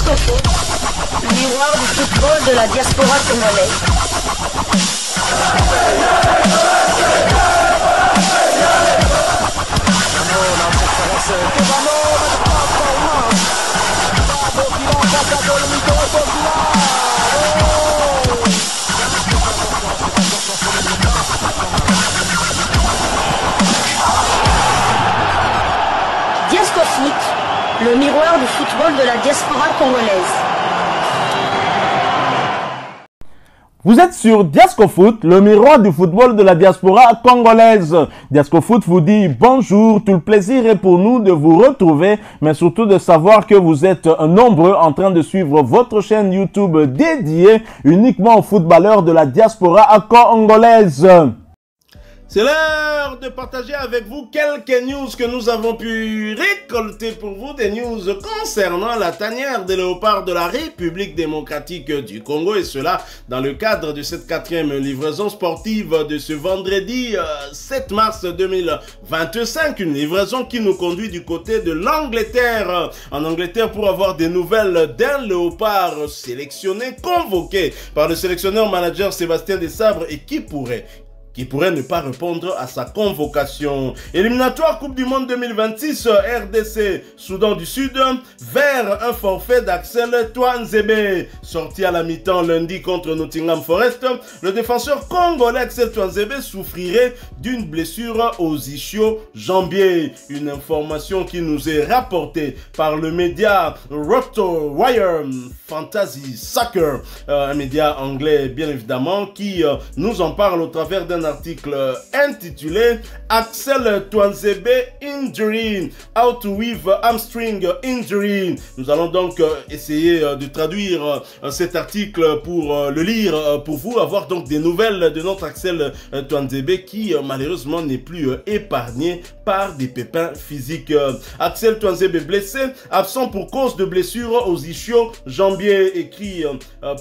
Disco Foot, le miroir du football de la diaspora congolaise. Disco Foot, le miroir du football de la diaspora congolaise. Vous êtes sur Diasco Foot, le miroir du football de la diaspora congolaise. Diasco Foot vous dit bonjour, tout le plaisir est pour nous de vous retrouver, mais surtout de savoir que vous êtes nombreux en train de suivre votre chaîne YouTube dédiée uniquement aux footballeurs de la diaspora congolaise. C'est l'heure de partager avec vous quelques news que nous avons pu récolter pour vous, des news concernant la tanière des léopards de la République démocratique du Congo, et cela dans le cadre de cette 4e livraison sportive de ce vendredi 7 mars 2025, une livraison qui nous conduit du côté de l'Angleterre, en Angleterre, pour avoir des nouvelles d'un léopard sélectionné, convoqué par le sélectionneur manager Sébastien Desabre, et qui pourrait ne pas répondre à sa convocation. Éliminatoire Coupe du Monde 2026, RDC, Soudan du Sud, vers un forfait d'Axel Tuanzebe. Sorti à la mi-temps lundi contre Nottingham Forest, le défenseur congolais Axel Tuanzebe souffrirait d'une blessure aux ischio-jambiers. Une information qui nous est rapportée par le média RotoWire Fantasy Soccer, un média anglais bien évidemment, qui nous en parle au travers d'un article intitulé Axel Tuanzebe Injury, How to Weave Hamstring Injury. Nous allons donc essayer de traduire cet article pour le lire pour vous, avoir donc des nouvelles de notre Axel Tuanzebe qui malheureusement n'est plus épargné par des pépins physiques. Axel Tuanzebe blessé, absent pour cause de blessure aux ischio-jambiers, écrit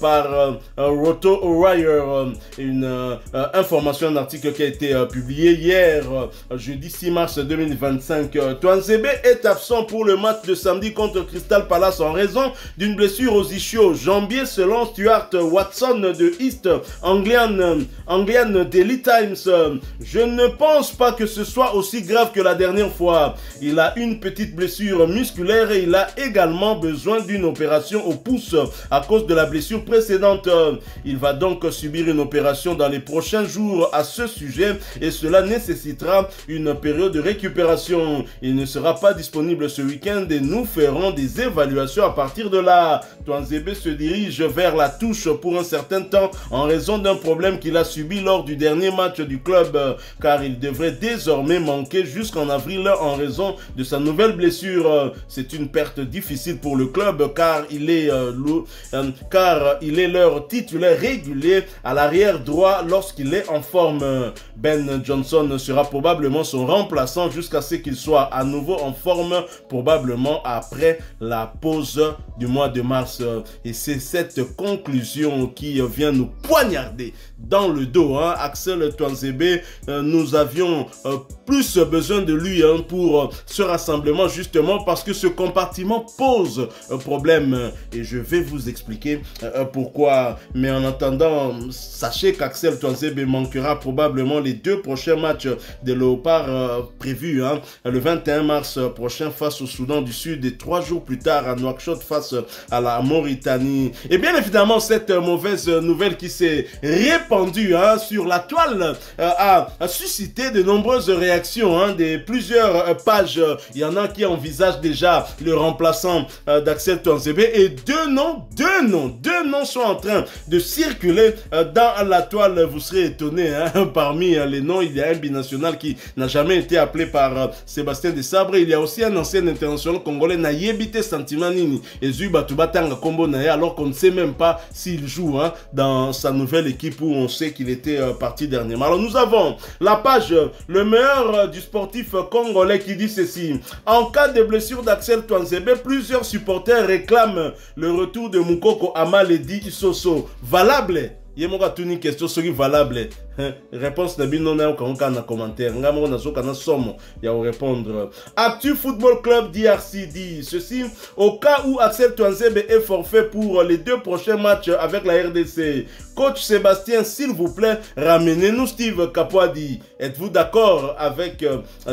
par RotoWire, une information, un article qui a été publié hier, jeudi 6 mars 2025. Tuanzebe est absent pour le match de samedi contre Crystal Palace en raison d'une blessure aux ischio-jambiers, selon Stuart Watson de East Anglian Daily Times. Je ne pense pas que ce soit aussi grave que la dernière fois. Il a une petite blessure musculaire et il a également besoin d'une opération au pouce à cause de la blessure précédente. Il va donc subir une opération dans les prochains jours à ce sujet, et cela nécessitera une période de récupération. Il ne sera pas disponible ce week-end et nous ferons des évaluations à partir de là. Tuanzebe se dirige vers la touche pour un certain temps en raison d'un problème qu'il a subi lors du dernier match du club, car il devrait désormais manquer jusqu'en avril en raison de sa nouvelle blessure. C'est une perte difficile pour le club car il est leur titulaire régulier à l'arrière droit lorsqu'il est en forme. Ben Johnson sera probablement son remplaçant jusqu'à ce qu'il soit à nouveau en forme, probablement après la pause du mois de mars. Et c'est cette conclusion qui vient nous poignarder dans le dos. Axel Tuanzebe, nous avions plus besoin de lui pour ce rassemblement, justement parce que ce compartiment pose un problème, et je vais vous expliquer pourquoi. Mais en attendant, sachez qu'Axel Tuanzebe manquera probablement les 2 prochains matchs des Léopards prévus le 21 mars prochain face au Soudan du Sud et 3 jours plus tard à Nouakchott face à la Mauritanie. Et bien évidemment, cette mauvaise nouvelle qui s'est répandue sur la toile a suscité de nombreuses réactions de plusieurs pages. Il y en a qui envisagent déjà le remplaçant d'Axel Tuanzebe, et deux noms sont en train de circuler dans la toile. Vous serez étonnés, parmi les noms, il y a un binational qui n'a jamais été appelé par Sébastien Desabre. Il y a aussi un ancien international congolais, Nayebite Santimanini, et Zubatubatanga Kombo Naye, alors qu'on ne sait même pas s'il joue dans sa nouvelle équipe où on sait qu'il était parti dernièrement. Alors nous avons la page Le meilleur du sportif congolais qui dit ceci: en cas de blessure d'Axel Tuanzebe, plusieurs supporters réclament le retour de Moukoko Amaledi Isoso. Valable? Il y a une question, ce qui est valable. Réponse de Bino na en commentaire. Ngamo na soka na somme ya répondre. Actu Football Club DRC dit ceci: au cas où Axel Tuanzebe est forfait pour les 2 prochains matchs avec la RDC, coach Sébastien, s'il vous plaît, ramenez-nous Steve Kapwadi. Êtes-vous d'accord avec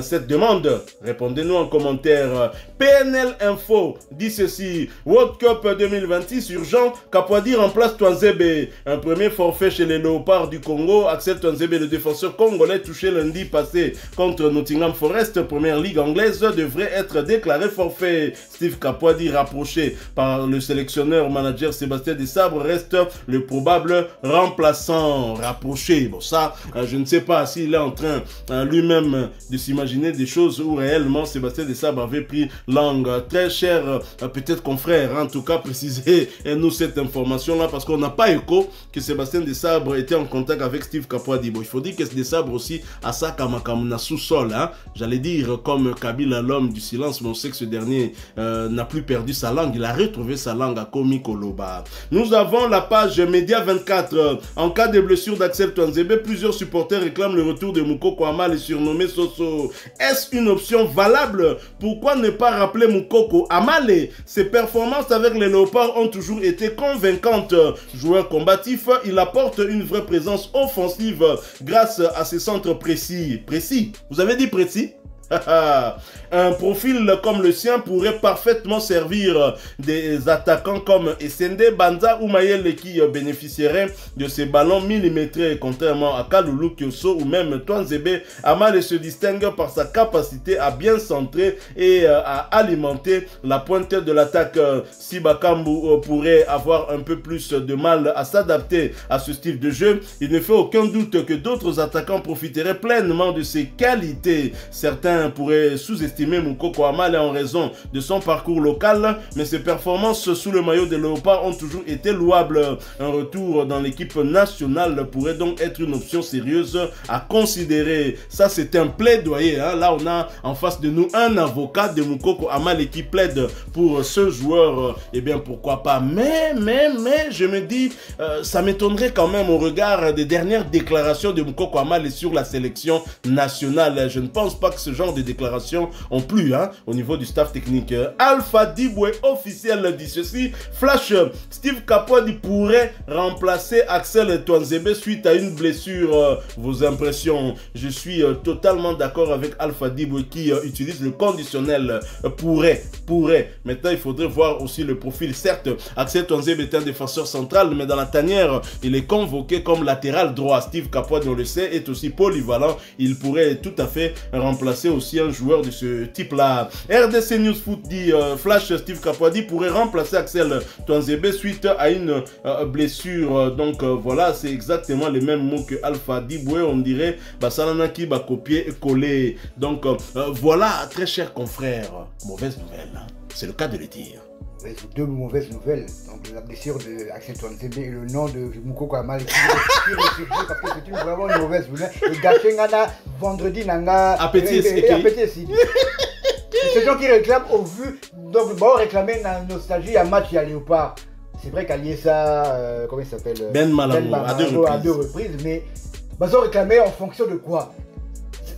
cette demande? Répondez-nous en commentaire. PNL Info dit ceci: World Cup 2026 urgent, Kapwadi remplace Tuanzebe. Un premier forfait chez les Léopards du Congo. Axel Tuanzebe, le défenseur congolais touché lundi passé contre Nottingham Forest, première ligue anglaise, devrait être déclaré forfait. Steve Kapwadi, rapproché par le sélectionneur manager Sébastien Desabre, reste le probable remplaçant. Rapproché, bon ça, je ne sais pas s'il est en train lui-même de s'imaginer des choses où réellement Sébastien Desabre avait pris langue. Très cher, peut-être confrère, en tout cas précisez-nous cette information-là, parce qu'on n'a pas écho que Sébastien Desabre était en contact avec Steve Kapwadi. Bon, il faut dire que Desabre aussi a ça comme sous-sol, hein. J'allais dire comme Kabila, l'homme du silence, mais on sait que ce dernier n'a plus perdu sa langue, il a retrouvé sa langue à Komi Koloba. Nous avons la page Média 24. En cas de blessure d'Axel Tuanzebe, plusieurs supporters réclament le retour de Moukoko Amal et surnommé Soso. Est-ce une option valable? Pourquoi ne pas rappeler Moukoko Amal? Ses performances avec les Léopards ont toujours été convaincantes. Joueur combatif, il apporte une vraie présence offensive grâce à ses centres précis. Précis? Vous avez dit précis? Un profil comme le sien pourrait parfaitement servir des attaquants comme Essende, Banza ou Mayele qui bénéficieraient de ces ballons millimétrés, contrairement à Kalulu, Kyoso ou même Tuanzebe. Amal se distingue par sa capacité à bien centrer et à alimenter la pointe de l'attaque. Si Bakambu pourrait avoir un peu plus de mal à s'adapter à ce style de jeu, il ne fait aucun doute que d'autres attaquants profiteraient pleinement de ses qualités. Certains pourrait sous-estimer Moukoko Amal en raison de son parcours local, mais ses performances sous le maillot des Léopards ont toujours été louables. Un retour dans l'équipe nationale pourrait donc être une option sérieuse à considérer. Ça, c'est un plaidoyer, hein. Là, on a en face de nous un avocat de Moukoko Amal qui plaide pour ce joueur. Eh bien, pourquoi pas. Mais, je me dis, ça m'étonnerait quand même au regard des dernières déclarations de Moukoko Amal sur la sélection nationale. Je ne pense pas que ce genre de déclarations ont plu, hein, au niveau du staff technique. Alpha Diboué officiel dit ceci: Flash, Steve Kapwadi pourrait remplacer Axel Tuanzebe suite à une blessure. Vos impressions? Je suis totalement d'accord avec Alpha Diboué qui utilise le conditionnel pourrait. Maintenant, il faudrait voir aussi le profil. Certes, Axel Tuanzebe est un défenseur central, mais dans la tanière, il est convoqué comme latéral droit. Steve Kapwadi, on le sait, est aussi polyvalent. Il pourrait tout à fait remplacer aussi un joueur de ce type-là. RDC News Foot dit Flash, Steve Kapwadi pourrait remplacer Axel Tuanzebe suite à une blessure. Donc voilà, c'est exactement les mêmes mots que Alpha Diboué. On dirait Basalana qui va copier et coller. Donc voilà, très chers confrères, mauvaise nouvelle, hein. C'est le cas de le dire. Deux mauvaises nouvelles. Donc la blessure de Axel Tuanzebe et le nom de Moukoko Amal qui ressurgit parce que c'est vraiment une mauvaise nouvelle. Et Gachengana vendredi nanga appétit aussi. C'est gens qui réclament au vu, donc bon réclamer la nostalgie à match à Léopard. C'est vrai qu'Aliesa, comment il s'appelle, Ben Malamo à deux reprises, mais ils ont réclamé en fonction de quoi?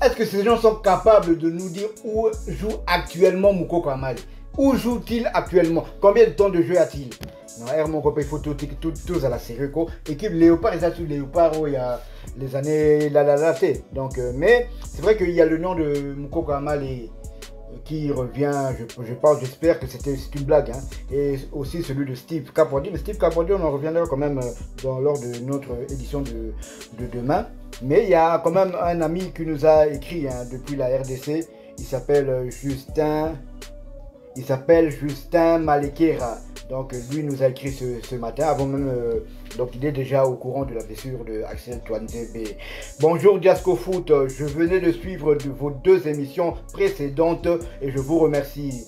Est-ce que ces gens sont capables de nous dire où joue actuellement Moukoko Amal? Où joue-t-il actuellement? Combien de temps de jeu a-t-il? Non, mon copain, il faut tous à la série. Équipe Léopard, ils ont tout Léopard où il y a les années donc, mais c'est vrai qu'il y a le nom de Moukoko Amal qui revient, je pense, j'espère que c'est une blague, hein. Et aussi celui de Steve Kapwadi. Mais Steve Kapwadi, on en reviendra quand même lors de notre édition de demain. Mais il y a quand même un ami qui nous a écrit, hein, depuis la RDC. Il s'appelle Justin Malekera. Donc lui nous a écrit ce matin, avant même, donc il est déjà au courant de la blessure de Axel Tuanzebe. Bonjour Diasco Foot, je venais de suivre vos 2 émissions précédentes et je vous remercie.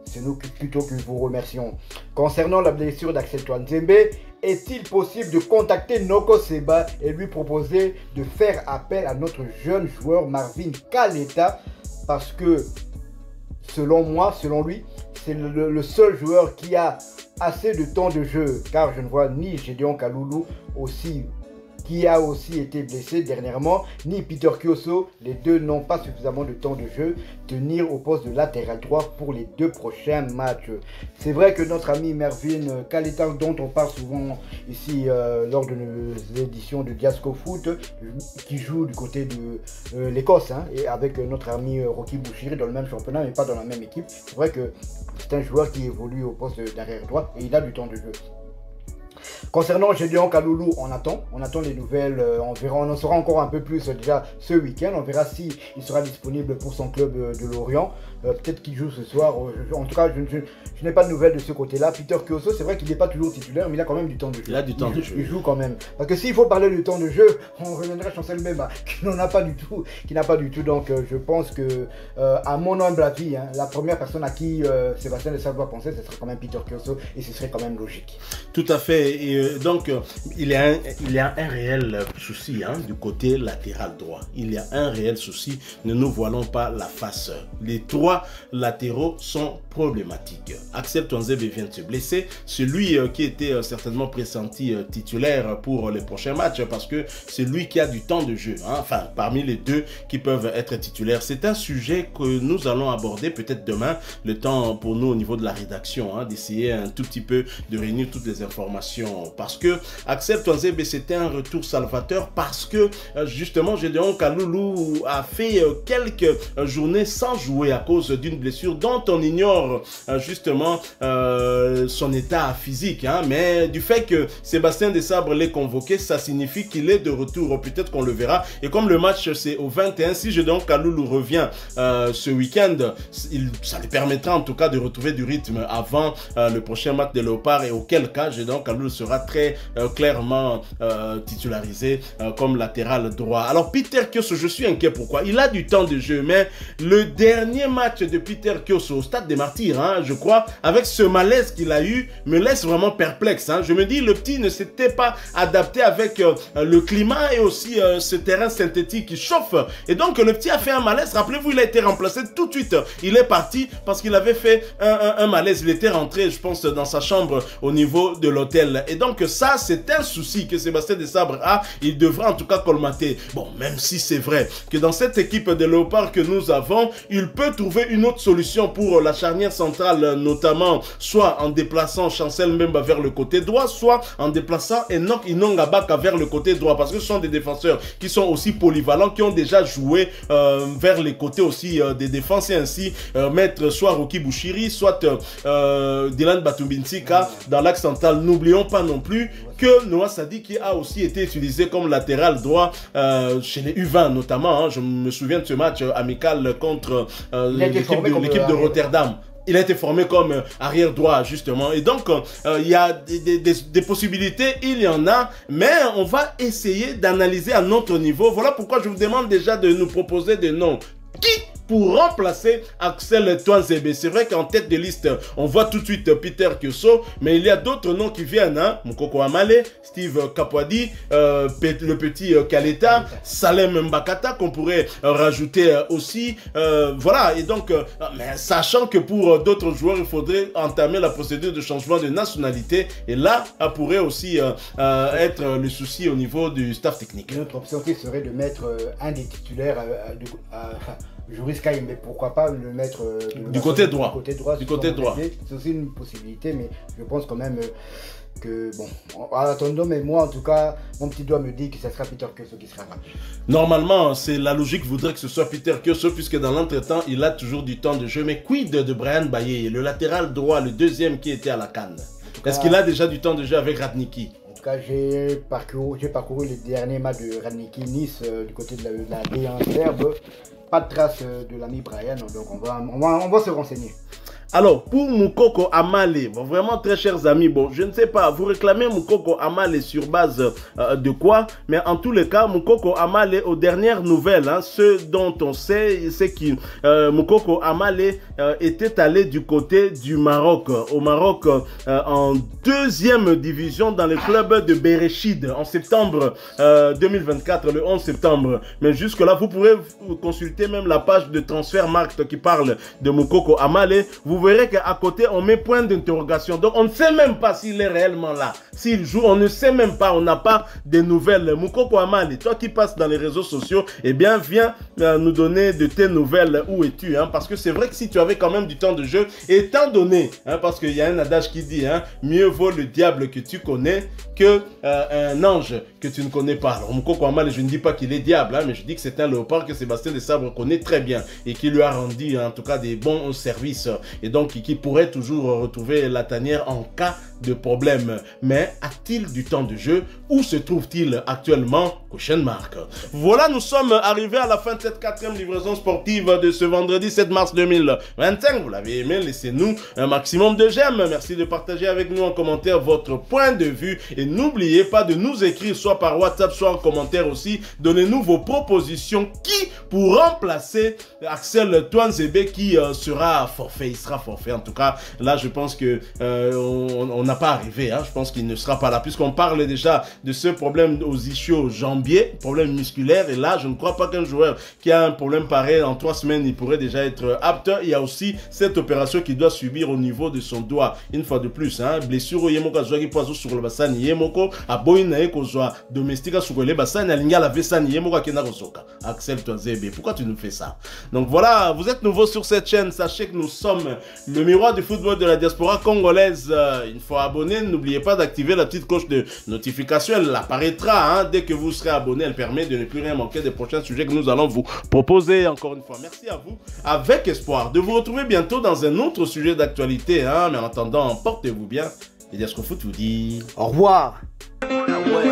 C'est nous plutôt que vous remercions. Concernant la blessure d'Axel Tuanzebe, est-il possible de contacter Noko Seba et lui proposer de faire appel à notre jeune joueur Marvin Kaleta, parce que selon moi, selon lui, c'est le seul joueur qui a assez de temps de jeu, car je ne vois ni Gédéon Kaloulou aussi qui a aussi été blessé dernièrement, ni Peter Kioso. Les deux n'ont pas suffisamment de temps de jeu, tenir au poste de latéral droit pour les 2 prochains matchs. C'est vrai que notre ami Mervyn Kaleta, dont on parle souvent ici lors de nos éditions de Diasco Foot, qui joue du côté de l'Écosse, hein, et avec notre ami Rocky Bouchiri dans le même championnat, mais pas dans la même équipe. C'est vrai que c'est un joueur qui évolue au poste d'arrière droit et il a du temps de jeu. Concernant Gédéon Kaloulou, on attend les nouvelles, on verra, on en saura encore un peu plus déjà ce week-end, on verra si il sera disponible pour son club de Lorient, peut-être qu'il joue ce soir, en tout cas je n'ai pas de nouvelles de ce côté-là. Peter Kioso, c'est vrai qu'il n'est pas toujours titulaire, mais il a quand même du temps de jeu. Il a du temps de jeu. Il joue quand même, parce que s'il faut parler du temps de jeu, on reviendra à Chancel Mbemba, qui n'en a pas du tout, donc je pense que, à mon humble avis, hein, la première personne à qui Sébastien Desabre doit penser, ce serait quand même Peter Kioso, et ce serait quand même logique. Tout à fait. Et donc, il y a un réel souci hein, du côté latéral droit. Il y a un réel souci. Ne nous voilons pas la face. Les 3 latéraux sont problématiques. Axel Tuanzebe vient de se blesser. Celui qui était certainement pressenti titulaire pour les prochains matchs parce que c'est lui qui a du temps de jeu. Hein, enfin, parmi les 2 qui peuvent être titulaires. C'est un sujet que nous allons aborder peut-être demain. Le temps pour nous au niveau de la rédaction hein, d'essayer un tout petit peu de réunir toutes les informations. Parce que Axel Tuanzebe c'était un retour salvateur parce que justement Gédéon Kaloulou a fait quelques journées sans jouer à cause d'une blessure dont on ignore justement son état physique hein, mais du fait que Sébastien Desabre l'ait convoqué, ça signifie qu'il est de retour, peut-être qu'on le verra. Et comme le match c'est au 21, si Gédéon Kaloulou revient ce week-end, ça lui permettra en tout cas de retrouver du rythme avant le prochain match des Léopards, et auquel cas Gédéon Kaloulou sera très clairement titularisé comme latéral droit. Alors Peter Kioso, je suis inquiet. Pourquoi? Il a du temps de jeu, mais le dernier match de Peter Kioso au Stade des Martyrs, hein, je crois, avec ce malaise qu'il a eu, me laisse vraiment perplexe. Hein. Je me dis, le petit ne s'était pas adapté avec le climat et aussi ce terrain synthétique qui chauffe. Et donc le petit a fait un malaise. Rappelez-vous, il a été remplacé tout de suite. Il est parti parce qu'il avait fait un malaise. Il était rentré, je pense, dans sa chambre au niveau de l'hôtel. Et donc ça, c'est un souci que Sébastien Desabre a. Il devra en tout cas colmater. Bon, même si c'est vrai que dans cette équipe de Léopards que nous avons, il peut trouver une autre solution pour la charnière centrale, notamment soit en déplaçant Chancel Mbemba vers le côté droit, soit en déplaçant Enoch Inonga Baka vers le côté droit, parce que ce sont des défenseurs qui sont aussi polyvalents, qui ont déjà joué vers les côtés aussi des défenses, et ainsi mettre soit Rocky Bouchiri, soit Dylan Batumbinsika dans l'axe central. N'oublions pas non plus que Noah Sadiki a aussi été utilisé comme latéral droit chez les U20 notamment. Hein. Je me souviens de ce match amical contre l'équipe de Rotterdam. Il a été formé comme arrière droit, justement. Et donc, il y a des possibilités, il y en a, mais on va essayer d'analyser à notre niveau. Voilà pourquoi je vous demande déjà de nous proposer des noms. Qui pour remplacer Axel Tuanzebe? C'est vrai qu'en tête de liste, on voit tout de suite Peter Kioso, mais il y a d'autres noms qui viennent. Hein? Mukoko Amale, Steve Kapwadi, le petit Kaleta, Salem Mbakata qu'on pourrait rajouter aussi. Voilà, et donc, mais sachant que pour d'autres joueurs, il faudrait entamer la procédure de changement de nationalité. Et là, ça pourrait aussi être le souci au niveau du staff technique. Une autre option qui serait de mettre un des titulaires Joris Kaye, mais pourquoi pas le mettre du côté droit. Du côté droit. C'est aussi une possibilité, mais je pense quand même que, bon, attendons, mais moi en tout cas, mon petit doigt me dit que ce sera Peter Kioso qui sera rappelé. Normalement, c'est la logique voudrait que ce soit Peter Kioso, puisque dans l'entretemps, il a toujours du temps de jeu. Mais quid de Brian Baye, le latéral droit, le deuxième qui était à la CAN? Est-ce qu'il a déjà du temps de jeu avec Radniki? En tout cas, j'ai parcouru les derniers matchs de Radniki Nice du côté de la D1 serbe. Pas de trace de l'ami Brian, donc on va se renseigner. Alors, pour Mukoko Amale, bon, vraiment très chers amis, bon, je ne sais pas, vous réclamez Mukoko Amale sur base de quoi? Mais en tous les cas, Mukoko Amale, aux dernières nouvelles, hein, ce dont on sait, c'est que Mukoko Amale était allé du côté du Maroc, au Maroc, en deuxième division dans le club de Bereshid, en septembre 2024, le 11 septembre. Mais jusque-là, vous pourrez consulter même la page de Transfermarkt qui parle de Mukoko Amale. Vous vous verrez qu'à côté, on met point d'interrogation. Donc, on ne sait même pas s'il est réellement là. S'il joue, on ne sait même pas. On n'a pas de nouvelles. Moukoko Amali, toi qui passes dans les réseaux sociaux, eh bien, viens nous donner de tes nouvelles. Où es-tu, hein? Parce que c'est vrai que si tu avais quand même du temps de jeu, étant donné, hein, parce qu'il y a un adage qui dit, hein, mieux vaut le diable que tu connais que un ange que tu ne connais pas. Alors, Moukoko Amali, je ne dis pas qu'il est diable, hein, mais je dis que c'est un léopard que Sébastien Desabre connaît très bien et qui lui a rendu, en tout cas, des bons services et donc qui pourrait toujours retrouver la tanière en cas de problème. Mais a-t-il du temps de jeu? Où se trouve-t-il actuellement? Prochaine marque. Voilà, nous sommes arrivés à la fin de cette 4e livraison sportive de ce vendredi 7 mars 2025. Vous l'avez aimé, laissez-nous un maximum de j'aime. Merci de partager avec nous en commentaire votre point de vue et n'oubliez pas de nous écrire soit par WhatsApp, soit en commentaire aussi. Donnez-nous vos propositions qui pour remplacer Axel Touanzebe qui sera forfait. Il sera forfait. En tout cas, là, je pense que on n'a pas arrivé. Hein. Je pense qu'il ne sera pas là puisqu'on parle déjà de ce problème aux ischios jambiers, problème musculaire. Et là, je ne crois pas qu'un joueur qui a un problème pareil en 3 semaines, il pourrait déjà être apte. Il y a aussi cette opération qu'il doit subir au niveau de son doigt. Une fois de plus, hein, blessure au yemoko azwaki poazo sur le bassin yemoko aboyi na ekozwa domestique sur le bassin alinga la vesani yemoko akena kosoka. Axel Touanzebe, pourquoi tu nous fais ça? Donc voilà, vous êtes nouveau sur cette chaîne, sachez que nous sommes le miroir du football de la diaspora congolaise. Une fois abonné, n'oubliez pas d'activer la petite cloche de notification, elle apparaîtra hein, dès que vous serez abonné, elle permet de ne plus rien manquer des prochains sujets que nous allons vous proposer. Encore une fois, merci à vous, avec espoir de vous retrouver bientôt dans un autre sujet d'actualité, hein, mais en attendant, portez-vous bien, et Diasco Foot vous dit au revoir. Ah ouais.